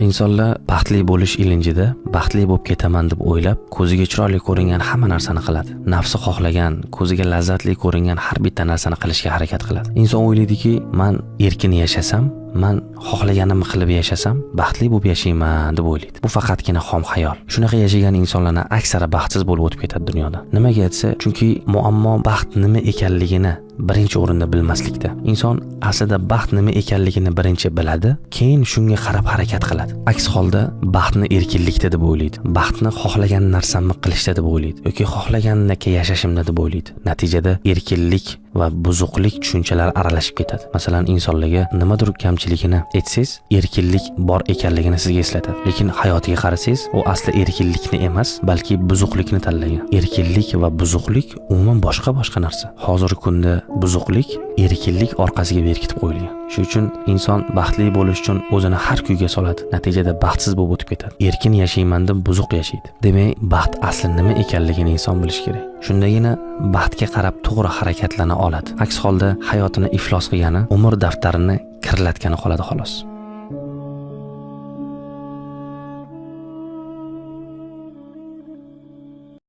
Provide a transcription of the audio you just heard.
Insonlar baxtli bo'lish ilinjida baxtli bo'lib ketaman deb o'ylab, ko'ziga chiroyli ko'ringan hamma narsani qiladi. Nafsi xohlagan, ko'ziga lazzatli ko'ringan har bitta narsani qilishga harakat qiladi. Inson o'ylaydiki, men erkin yashasam, men xohlaganimni qilib yashasam, baxtli bo'lib yashayman deb o'ylaydi. Bu faqatgina xom xayol. Shunaqa yashagan insonlarning aksari baxtsiz bo'lib o'tib ketadi dunyoda. Nimaga aytsa, chunki muammo baxt nima ekanligini birinchi o'rinda bilmaslikda. Inson aslida baxt nima ekanligini birinchi biladi, keyin shunga qarab harakat qiladi. Aks holda baxtni erkinlikda deb o'ylaydi. Baxtni xohlagan narsamni qilishda deb o'ylaydi yoki xohlaganidek yashashimda deb o'ylaydi. Natijada erkinlik va buzuqlik tushunchalari aralashib ketadi. Masalan, insonlarga nimadir kamchiligini aytsangiz, erkinlik bor ekanligini sizga eslatadi. Lekin hayotiga qarasangiz, u asli erkinlikni emas, balki buzuqlikni tanlagan. Erkinlik va buzuqlik umuman boshqa narsa. Hozirgi kunda buzuqlik erkinlik orqasiga berkitib qo'yilgan. Shuning uchun inson baxtli bo'lish uchun o'zini har kuyga soladi. Natijada baxtsiz bo'lib o'tib ketadi. Erkin yashayman deb buzuq yashaydi. Demak, baxt asli nima ekanligini inson bilish kerak. Shundagina baxtga qarab to'g'ri harakatlana oladi. Aks holda hayotini iflos qilgani, umr daftarini kirlatgani qoladi xolos.